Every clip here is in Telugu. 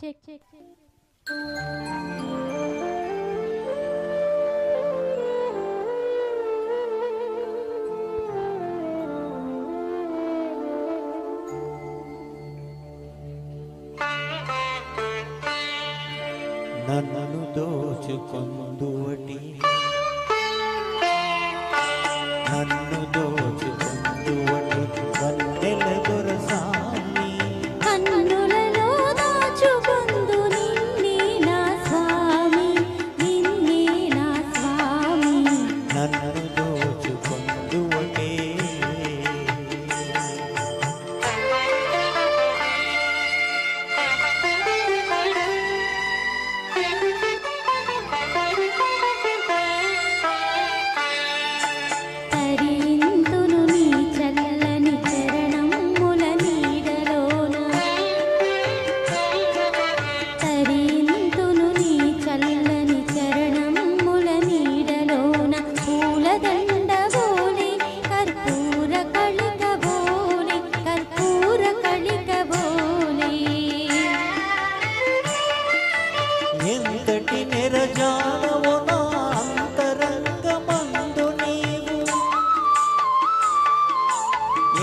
చెక్ నన్ను దోచుకొందువటి నన్ను దోచుకొందువటి వన్నెల దొరసాని కన్నులలో దాచుకొందు నిన్నే నా స్వామి నిన్నే నా స్వామి నన్ను దోచుకొందువటి ఎంతటి నిరజానవు నా అంతరంగమందు నీవు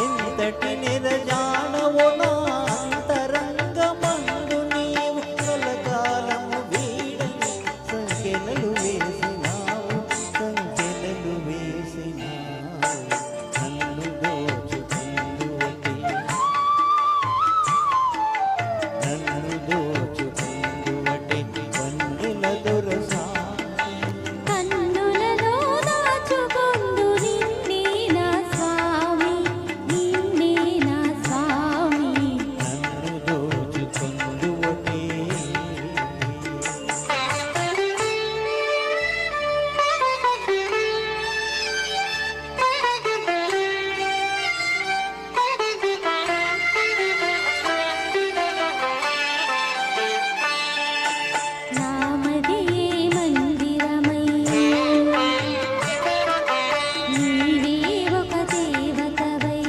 ఎంతటి నిరజానవు నా అంతరంగమందు నీవు కలకాలము వీడని సంఖ్యలు వేసినావు సంఖ్యలు వేసినావు నన్ను దోచుకొందువటి నన్ను దోచుకొందువటి వన్నెల దొరసాని కన్నులలో దాచుకొందు నిన్నే నా స్వామి నిన్నే నా స్వామి నన్ను దోచుకొందువటి నామదియే మందిరమై నీవే ఒక దేవతవై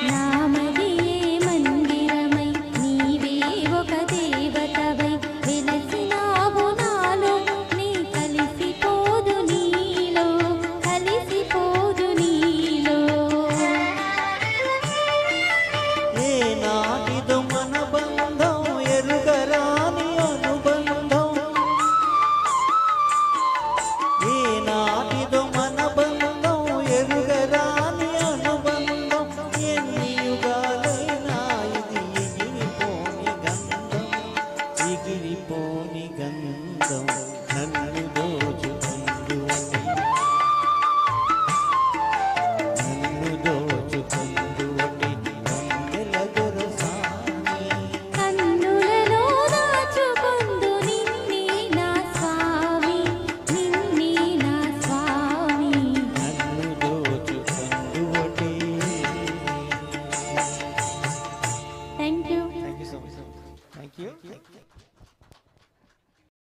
నామదియే మందిరమై నీవే ఒక దేవతవై వెలసినావు నాలో నీ కలిసిపోదు నీలో కలిసిపోదు నీలో ఏ నా